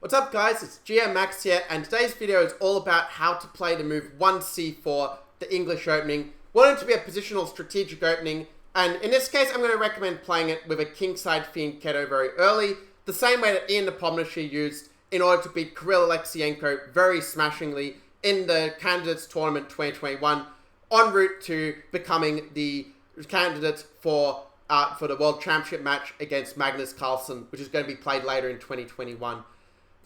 What's up guys, it's GM Max here, and today's video is all about how to play the move 1c4, the English opening. Want it to be a positional strategic opening, and in this case I'm going to recommend playing it with a kingside fianchetto very early, the same way that Ian Nepomniachtchi used in order to beat Kirill Alekseenko very smashingly in the Candidates Tournament 2021, en route to becoming the candidate for the World Championship match against Magnus Carlsen, which is going to be played later in 2021.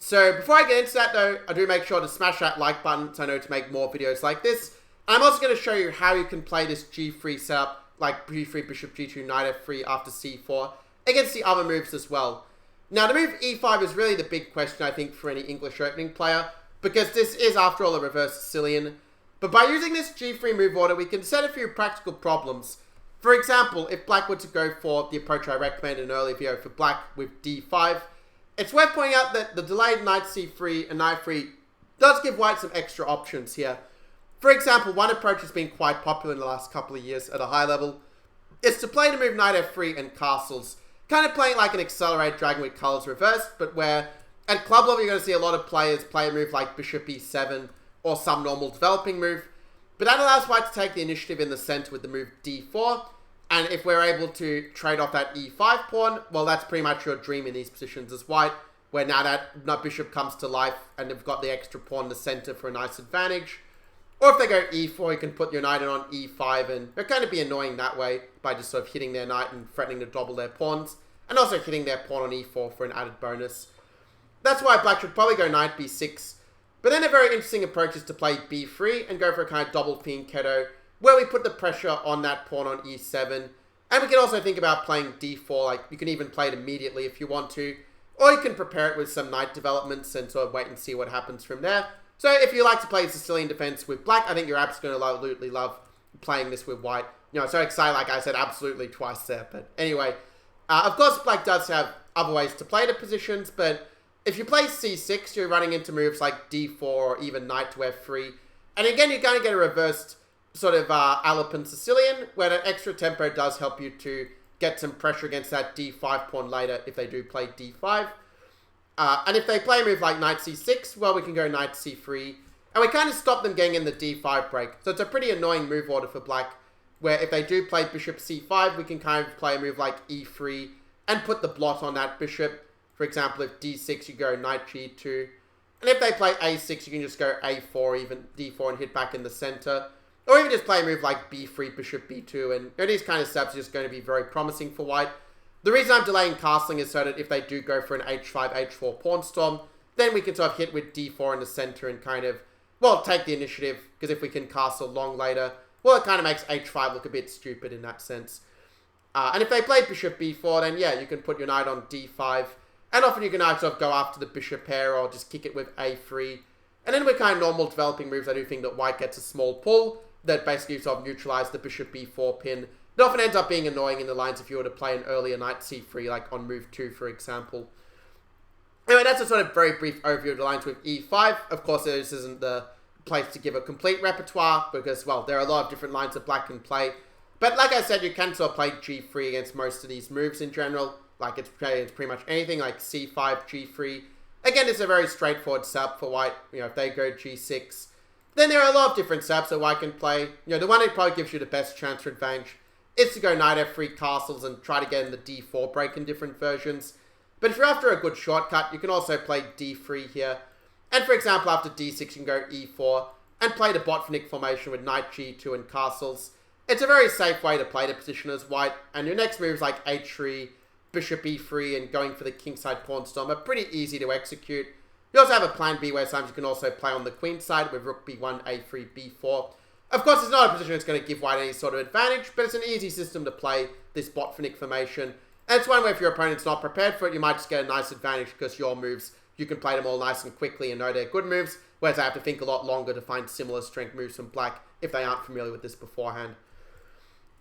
So before I get into that though, I do make sure to smash that like button so I know to make more videos like this. I'm also going to show you how you can play this G3 setup, like G3, Bishop G2, Knight F3 after C4, against the other moves as well. Now the move E5 is really the big question I think for any English opening player, because this is after all a reverse Sicilian. But by using this G3 move order, we can set a few practical problems. For example, if black were to go for the approach I recommended in an earlier video for black with D5, it's worth pointing out that the delayed knight c3 and knight 3 does give white some extra options here. For example, one approach has been quite popular in the last couple of years at a high level is to play the move knight f3 and castles, kind of playing like an accelerated dragon with colors reversed, but where at club level you're going to see a lot of players play a move like bishop e7 or some normal developing move, but that allows white to take the initiative in the center with the move d4. And if we're able to trade off that e5 pawn, well, that's pretty much your dream in these positions as white, where now that bishop comes to life and they've got the extra pawn in the center for a nice advantage. Or if they go e4, you can put your knight in on e5, and they're going to be annoying that way by just sort of hitting their knight and threatening to double their pawns, and also hitting their pawn on e4 for an added bonus. That's why black should probably go knight b6. But then a very interesting approach is to play b3 and go for a kind of double fianchetto, where we put the pressure on that pawn on e7. And we can also think about playing d4, like you can even play it immediately if you want to. Or you can prepare it with some knight developments and sort of wait and see what happens from there. So if you like to play Sicilian defense with black, I think you're absolutely going to absolutely love playing this with white. You know, so excited, like I said, absolutely twice there. But anyway, of course black does have other ways to play the positions, but if you play c6, you're running into moves like d4 or even knight to f3. And again, you're going to get a reversed sort of Alpen Sicilian, where that extra tempo does help you to get some pressure against that d5 pawn later if they do play d5. And if they play a move like knight c6, well, we can go knight c3, and we kind of stop them getting in the d5 break. So it's a pretty annoying move order for black, where if they do play bishop c5, we can kind of play a move like e3 and put the blot on that bishop. For example, if d6, you go knight g2. And if they play a6, you can just go a4, even d4, and hit back in the center. Or even just play a move like b3, bishop b2, and these kind of steps are just going to be very promising for white. The reason I'm delaying castling is so that if they do go for an h5, h4 pawn storm, then we can sort of hit with d4 in the center and kind of, well, take the initiative, because if we can castle long later, well, it kind of makes h5 look a bit stupid in that sense. And if they play bishop b4, then yeah, you can put your knight on d5, and often you can either sort of go after the bishop pair or just kick it with a3. And then with kind of normal developing moves, I do think that white gets a small pull that basically sort of neutralize the bishop b4 pin. It often ends up being annoying in the lines if you were to play an earlier knight c3, like on move 2, for example. Anyway, that's a sort of very brief overview of the lines with e5. Of course, this isn't the place to give a complete repertoire, because, well, there are a lot of different lines that black can play. But like I said, you can sort of play g3 against most of these moves in general. Like, it's pretty much anything, like c5, g3. Again, it's a very straightforward setup for white. You know, if they go g6, then there are a lot of different setups that white can play. You know, the one that probably gives you the best chance for advantage is to go knight f3 castles and try to get in the d4 break in different versions. But if you're after a good shortcut, you can also play d3 here. And for example, after d6, you can go e4 and play the Botvinnik formation with knight g2 and castles. It's a very safe way to play the position as white. And your next moves like h3, bishop e3, and going for the kingside pawn storm are pretty easy to execute. You also have a plan B where sometimes you can also play on the queen side with rook b1, a3, b4. Of course, it's not a position that's going to give white any sort of advantage, but it's an easy system to play, this Botvinnik formation. And it's one where if your opponent's not prepared for it, you might just get a nice advantage because your moves, you can play them all nice and quickly and know they're good moves, whereas they have to think a lot longer to find similar strength moves from black if they aren't familiar with this beforehand.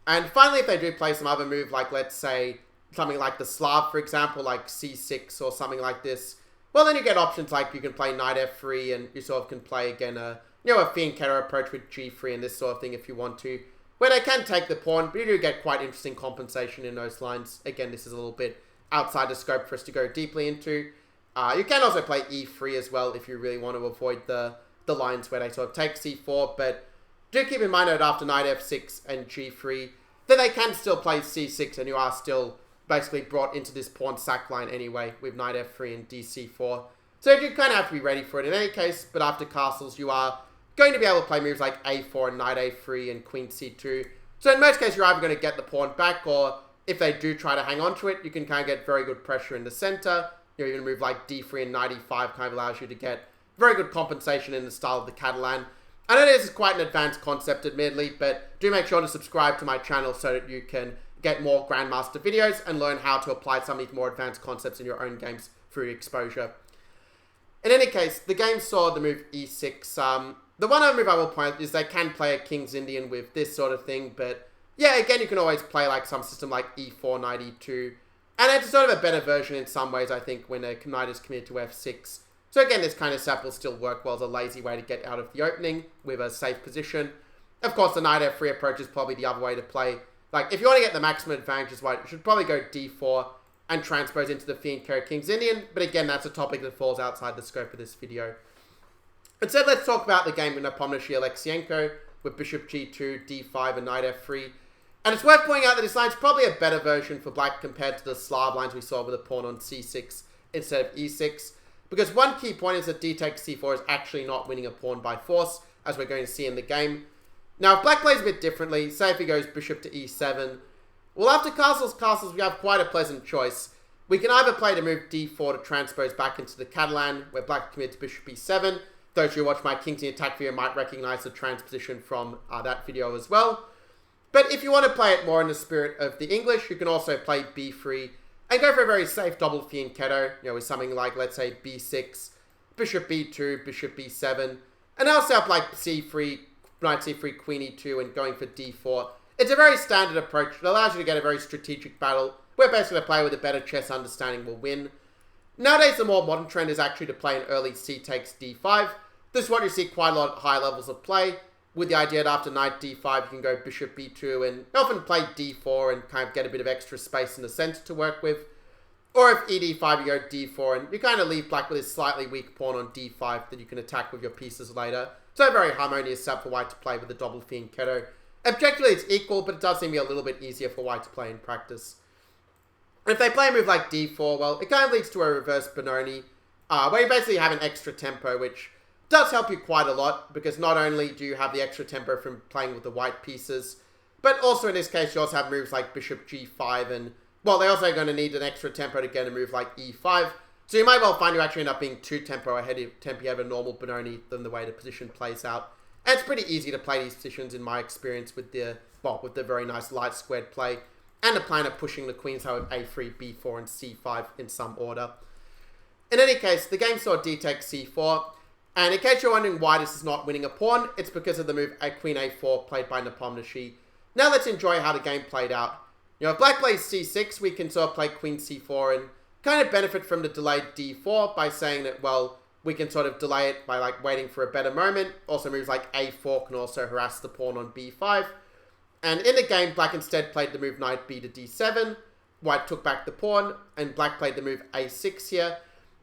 And finally, if they do play some other move, like let's say something like the Slav, for example, like c6 or something like this, well, then you get options like you can play knight f3, and you sort of can play again a fianchetto approach with g3 and this sort of thing if you want to, where they can take the pawn, but you do get quite interesting compensation in those lines. Again, this is a little bit outside the scope for us to go deeply into. You can also play e3 as well if you really want to avoid the lines where they sort of take c4, but do keep in mind that after knight f6 and g3, then they can still play c6 and you are still basically brought into this pawn sack line anyway with knight f3 and dc4. So you kind of have to be ready for it in any case, but after castles you are going to be able to play moves like a4 and knight a3 and queen c2. So in most cases you're either going to get the pawn back, or if they do try to hang on to it, you can kind of get very good pressure in the center. Even a move like d3 and knight e5 kind of allows you to get very good compensation in the style of the Catalan. I know this is quite an advanced concept admittedly, but do make sure to subscribe to my channel so that you can get more Grandmaster videos and learn how to apply some of these more advanced concepts in your own games through exposure. In any case, the game saw the move e6. The one other move I will point out is they can play a King's Indian with this sort of thing, but yeah, again, you can always play like some system like e4, knight e2, and it's sort of a better version in some ways, I think, when a knight is committed to f6. So again, this kind of setup will still work well as a lazy way to get out of the opening with a safe position. Of course, the knight f3 approach is probably the other way to play. Like, if you want to get the maximum advantages, you should probably go d4 and transpose into the fianchetto King's Indian, but again, that's a topic that falls outside the scope of this video. Instead, let's talk about the game with Nepomniachtchi Alekseenko with bishop g2, d5, and knight f3. And it's worth pointing out that this line is probably a better version for black compared to the Slav lines we saw with a pawn on c6 instead of e6. Because one key point is that d takes c4 is actually not winning a pawn by force, as we're going to see in the game. Now, if black plays a bit differently, say if he goes bishop to e7, well, after castles, we have quite a pleasant choice. We can either play the move d4 to transpose back into the Catalan, where black commits bishop e7. Those who watch my Kingside attack video might recognize the transposition from that video as well. But if you want to play it more in the spirit of the English, you can also play b3 and go for a very safe double fianchetto, with something like, let's say, b6, bishop b2, bishop b7, and now set up like c3, knight c3, queen e2, and going for d4. It's a very standard approach that allows you to get a very strategic battle, where basically a player with a better chess understanding will win. Nowadays, the more modern trend is actually to play an early c takes d5. This is what you see quite a lot at high levels of play, with the idea that after knight d5, you can go bishop b2 and often play d4 and kind of get a bit of extra space in the center to work with. Or if ed5, you go d4 and you kind of leave black with this slightly weak pawn on d5 that you can attack with your pieces later. So a very harmonious setup for white to play with the double fianchetto. Objectively, it's equal, but it does seem to be a little bit easier for white to play in practice. And if they play a move like d4, well, it kind of leads to a reverse Benoni, where you basically have an extra tempo, which does help you quite a lot, because not only do you have the extra tempo from playing with the white pieces, but also in this case you also have moves like bishop g5, and, well, they're also going to need an extra tempo to get a move like e5, so you might well find you actually end up being 2 tempo ahead of tempo you have a normal Benoni than the way the position plays out. And it's pretty easy to play these positions in my experience with the very nice light squared play, and the plan of pushing the queens out with a3, b4, and c5 in some order. In any case, the game saw d takes c4, and in case you're wondering why this is not winning a pawn, it's because of the move queen a4 played by Nepomniachtchi. Now let's enjoy how the game played out. If black plays c6, we can sort of play queen c4 and kind of benefit from the delayed d4 by saying that, well, we can sort of delay it by like waiting for a better moment. Also moves like a4 can also harass the pawn on b5. And in the game, black instead played the move knight b to d7. White took back the pawn, and black played the move a6 here.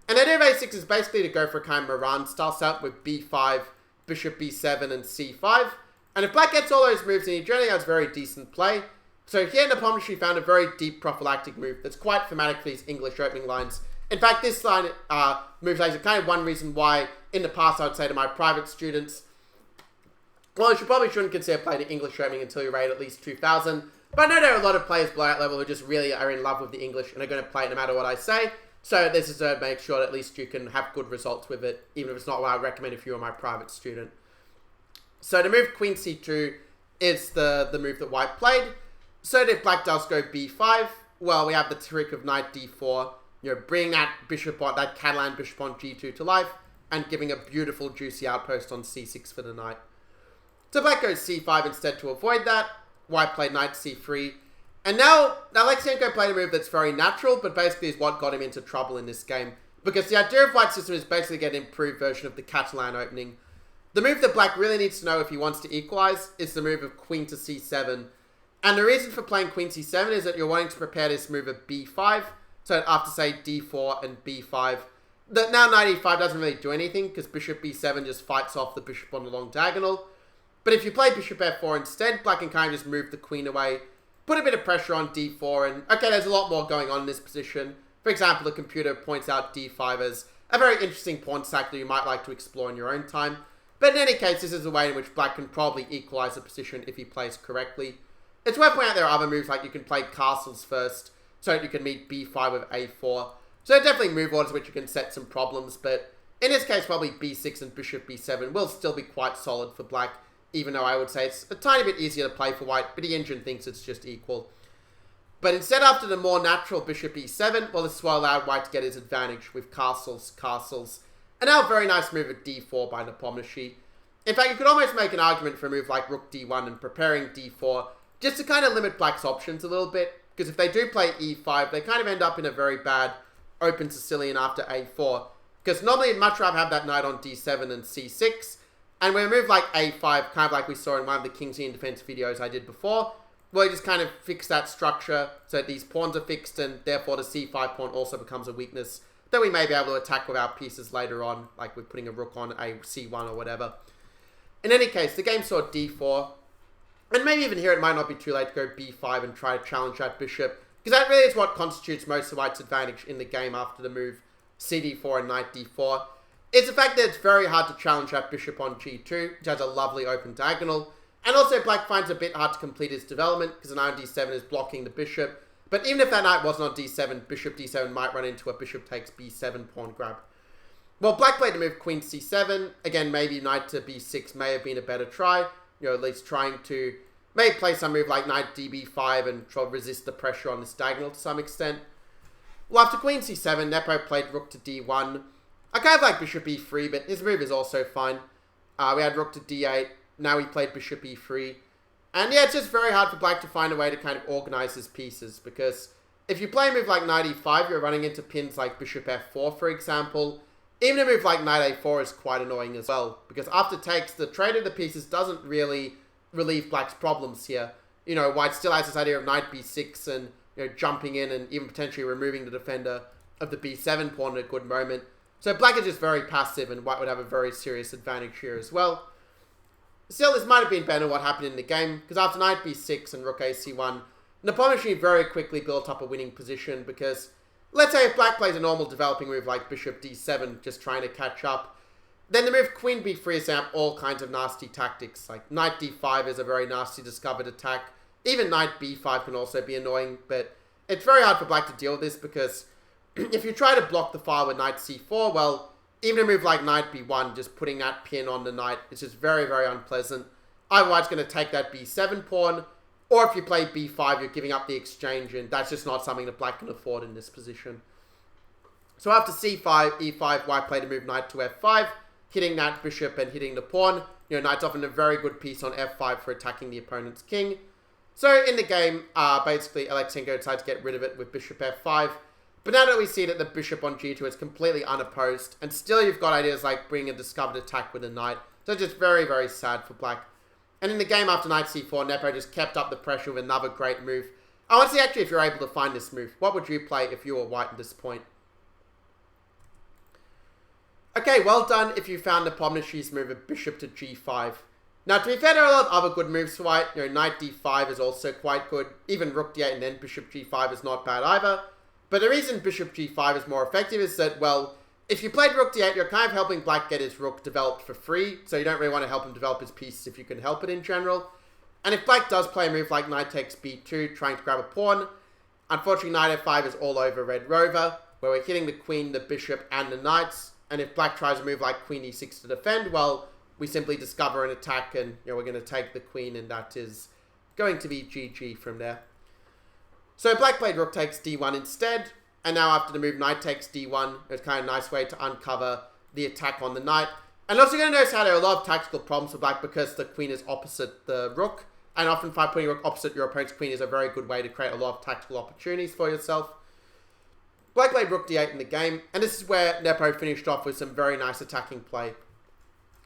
And the idea of a6 is basically to go for a kind of Moran style setup with b5, bishop b7, and c5. And if black gets all those moves, then he generally has very decent play. So here Nepomniachtchi found a very deep prophylactic move that's quite thematic for these English opening lines. In fact, this line moves is kind of one reason why in the past I would say to my private students, well, you probably shouldn't consider playing the English opening until you rate at least 2000. But I know there are a lot of players below that level who just really are in love with the English and are going to play it no matter what I say. So this is to make sure that at least you can have good results with it, even if it's not what I recommend if you are my private student. So the move queen c2 is the move that white played. So that if black does go b5, well, we have the trick of knight d4, bringing that bishop on, that Catalan bishop on g2 to life, and giving a beautiful juicy outpost on c6 for the knight. So black goes c5 instead to avoid that. White played knight c3. And now Alekseenko played a move that's very natural, but basically is what got him into trouble in this game. Because the idea of white's system is basically get an improved version of the Catalan opening. The move that black really needs to know if he wants to equalize is the move of queen to c7. And the reason for playing queen c7 is that you're wanting to prepare this move of b5. So after, say, d4 and b5, Now knight e5 doesn't really do anything because bishop b7 just fights off the bishop on the long diagonal. But if you play bishop f4 instead, black can kind of just move the queen away, put a bit of pressure on d4, and okay, there's a lot more going on in this position. For example, the computer points out d5 as a very interesting pawn stack that you might like to explore in your own time. But in any case, this is a way in which black can probably equalize the position if he plays correctly. It's worth pointing out there are other moves, like you can play castles first, so that you can meet b5 with a4. So there are definitely move orders which you can set some problems, but in this case, probably b6 and bishop b7 will still be quite solid for black, even though I would say it's a tiny bit easier to play for white, but the engine thinks it's just equal. But instead, after the more natural bishop e7, well, this will allow white to get his advantage with castles, and now a very nice move at d4 by Nepomniachtchi. In fact, you could almost make an argument for a move like rook d1 and preparing d4, just to kind of limit black's options a little bit, because if they do play e5, they kind of end up in a very bad open Sicilian after a4, because normally I'd much rather have that knight on d7 than c6, and with a move like a5, kind of like we saw in one of the King's Ian defense videos I did before, well, you just kind of fix that structure so that these pawns are fixed, and therefore the c5 pawn also becomes a weakness that we may be able to attack with our pieces later on, like with putting a rook on a c1 or whatever. In any case, the game saw d4, and maybe even here it might not be too late to go b5 and try to challenge that bishop, because that really is what constitutes most of white's advantage in the game after the move cd4 and knight d4. It's the fact that it's very hard to challenge that bishop on g2, which has a lovely open diagonal, and also black finds it a bit hard to complete his development because the knight on d7 is blocking the bishop. But even if that knight wasn't on d7, bishop d7 might run into a bishop takes b7 pawn grab. Well, black played the move queen c7. Again, maybe knight to b6 may have been a better try. At least trying to maybe play some move like knight db5 and try to resist the pressure on this diagonal to some extent. Well, after queen c7, Nepo played rook to d1. I kind of like bishop e3, but his move is also fine. We had rook to d8. Now he played bishop e3. And yeah, it's just very hard for black to find a way to kind of organize his pieces, because if you play a move like knight e5, you're running into pins like bishop f4, for example. Even a move like knight a4 is quite annoying as well, because after takes, the trade of the pieces doesn't really relieve black's problems here. White still has this idea of knight b6 and jumping in and even potentially removing the defender of the b7 pawn at a good moment. So black is just very passive, and white would have a very serious advantage here as well. Still, this might have been better than what happened in the game, because after knight b6 and rook ac1, Nepomniachtchi very quickly built up a winning position, because let's say if black plays a normal developing move like bishop d7, just trying to catch up, then the move queen b3 is set up all kinds of nasty tactics, like knight d5 is a very nasty discovered attack. Even knight b5 can also be annoying, but it's very hard for black to deal with this, because if you try to block the file with knight c4, well, even a move like knight b1, just putting that pin on the knight, is just very, very unpleasant. Either white's going to take that b7 pawn, or if you play b5, you're giving up the exchange, and that's just not something that black can afford in this position. So after c5, e5, white played a move knight to f5, hitting that bishop and hitting the pawn. Knight's often a very good piece on f5 for attacking the opponent's king. So in the game, basically Alekseenko decides to get rid of it with bishop f5. But now that we see that the bishop on g2 is completely unopposed, and still you've got ideas like bringing a discovered attack with a knight. So it's just very, very sad for black. And in the game after knight c4, Nepo just kept up the pressure with another great move. I want to see actually if you're able to find this move. What would you play if you were white at this point? Okay, well done if you found Nepomniachtchi's move of bishop to g5. Now, to be fair, there are a lot of other good moves for white. Knight d5 is also quite good. Even rook d8 and then bishop g5 is not bad either. But the reason bishop g5 is more effective is that, well, if you played rook d8, you're kind of helping black get his rook developed for free, so you don't really want to help him develop his pieces if you can help it in general. And if black does play a move like knight takes b2, trying to grab a pawn, unfortunately knight f5 is all over red rover, where we're hitting the queen, the bishop, and the knights. And if black tries a move like queen e6 to defend, well, we simply discover an attack, and we're going to take the queen, and that is going to be GG from there. So black played rook takes d1 instead, and now after the move knight takes d1, it's kind of a nice way to uncover the attack on the knight. And also you're going to notice how there are a lot of tactical problems for black because the queen is opposite the rook, and often putting rook opposite your opponent's queen is a very good way to create a lot of tactical opportunities for yourself. Black played rook d8 in the game, and this is where Nepo finished off with some very nice attacking play.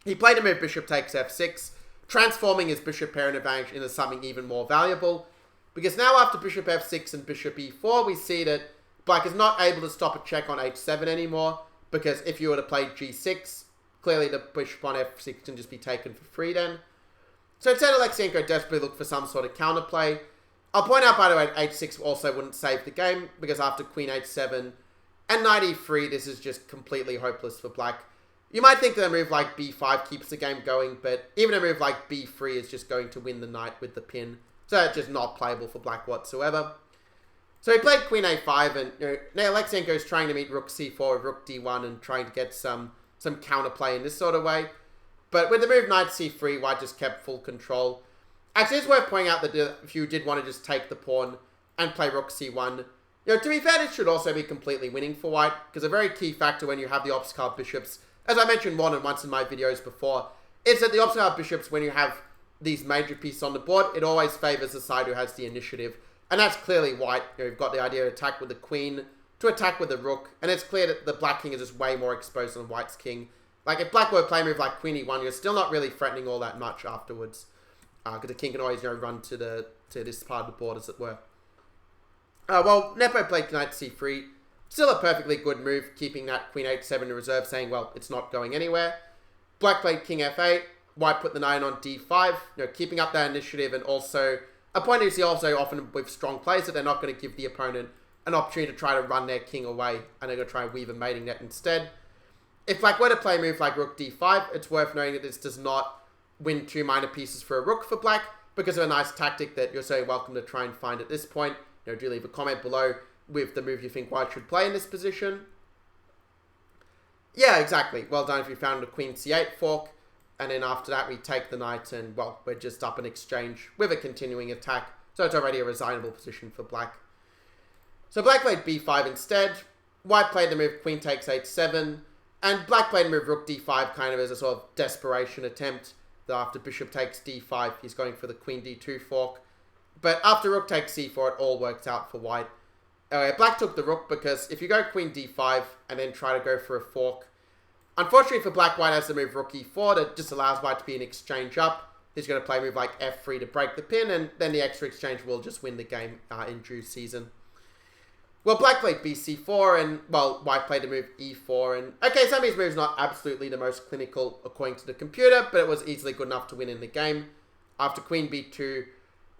He played a move bishop takes f6, transforming his bishop pair advantage into something even more valuable. Because now after bishop f6 and bishop e4, we see that black is not able to stop a check on h7 anymore, because if you were to play g6, clearly the bishop on f6 can just be taken for free then. So instead, Alekseenko desperately looked for some sort of counterplay. I'll point out, by the way, h6 also wouldn't save the game, because after queen h7 and knight e3, this is just completely hopeless for black. You might think that a move like b5 keeps the game going, but even a move like b3 is just going to win the knight with the pin. So it's just not playable for black whatsoever. So he played queen a5, and now Alekseenko is trying to meet rook c4 with rook d1 and trying to get some counterplay in this sort of way. But with the move knight c3, white just kept full control. Actually, it's worth pointing out that if you did want to just take the pawn and play rook c1, to be fair, it should also be completely winning for white, because a very key factor when you have the opposite card bishops, as I mentioned more than once in my videos before, is that the opposite card bishops, when you have these major pieces on the board, it always favors the side who has the initiative. And that's clearly white. You've got the idea to attack with the queen, to attack with the rook, and it's clear that the black king is just way more exposed than white's king. Like, if black were to play a move like queen e1, you're still not really threatening all that much afterwards. Because the king can always, run to this part of the board, as it were. Well, Nepo played knight c3. Still a perfectly good move, keeping that queen h7 in reserve, saying, well, it's not going anywhere. Black played king f8. White put the knight on d5, keeping up that initiative, and also a point you see also often with strong plays that they're not going to give the opponent an opportunity to try to run their king away, and they're going to try and weave a mating net instead. If black were to play a move like rook d5, it's worth noting that this does not win 2 minor pieces for a rook for black, because of a nice tactic that you're so welcome to try and find at this point. Do leave a comment below with the move you think white should play in this position. Yeah, exactly. Well done if you found a queen c8 fork. And then after that, we take the knight and, well, we're just up an exchange with a continuing attack. So it's already a resignable position for black. So black played b5 instead. White played the move queen takes h7. And black played the move rook d5 kind of as a sort of desperation attempt. That after bishop takes d5, he's going for the queen d2 fork. But after rook takes c4, it all worked out for white. Black took the rook because if you go queen d5 and then try to go for a fork, unfortunately for black, white has the move rook e4 that just allows white to be an exchange up. He's going to play a move like f3 to break the pin, and then the extra exchange will just win the game in due season. Well, black played bc4, and, well, white played the move e4, and, okay, some of these moves not absolutely the most clinical according to the computer, but it was easily good enough to win in the game. After queen b2,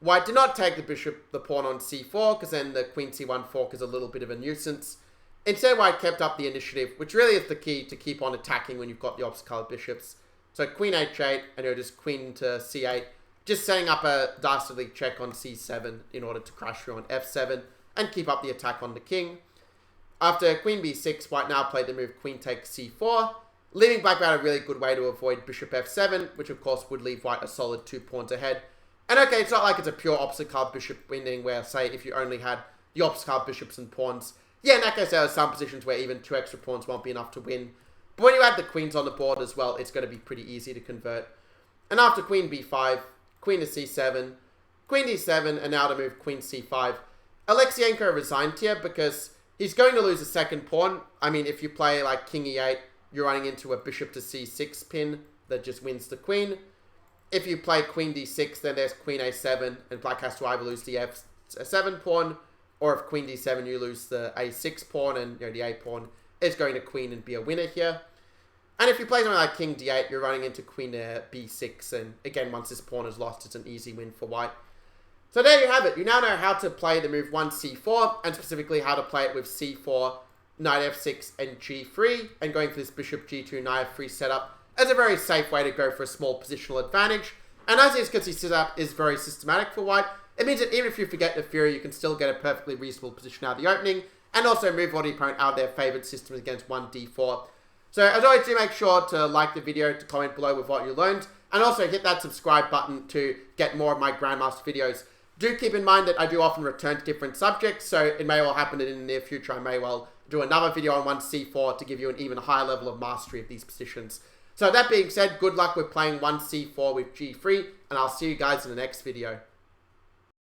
white did not take the pawn on c4, because then the queen c1 fork is a little bit of a nuisance. Instead, white kept up the initiative, which really is the key to keep on attacking when you've got the opposite colored bishops. So queen h8, and just queen to c8, just setting up a dastardly check on c7 in order to crash through on f7 and keep up the attack on the king. After queen b6, white now played the move queen takes c4, leaving black out a really good way to avoid bishop f7, which of course would leave white a solid 2 pawns ahead. And okay, it's not like it's a pure opposite card bishop winning where, say, if you only had the opposite card bishops and pawns, yeah, in that case, there are some positions where even 2 extra pawns won't be enough to win. But when you add the queens on the board as well, it's going to be pretty easy to convert. And after queen b5, queen to c7, queen d7, and now to move queen c5, Alekseenko resigned here because he's going to lose a second pawn. I mean, if you play like king e8, you're running into a bishop to c6 pin that just wins the queen. If you play queen d6, then there's queen a7, and black has to either lose the f7 pawn, or if queen d7, you lose the a6 pawn, and the a pawn is going to queen and be a winner here. And if you play something like king d8, you're running into queen b6, and again, once this pawn is lost, it's an easy win for white. So there you have it. You now know how to play the move 1c4, and specifically how to play it with c4, knight f6, and g3, and going for this bishop g2, knight f3 setup as a very safe way to go for a small positional advantage. And as is, because this setup is very systematic for white, it means that even if you forget the fury, you can still get a perfectly reasonable position out of the opening, and also move all the opponent out of their favored systems against 1d4. So as always, do make sure to like the video, to comment below with what you learned, and also hit that subscribe button to get more of my Grandmaster videos. Do keep in mind that I do often return to different subjects, so it may well happen that in the near future I may well do another video on 1c4 to give you an even higher level of mastery of these positions. So that being said, good luck with playing 1c4 with g3, and I'll see you guys in the next video.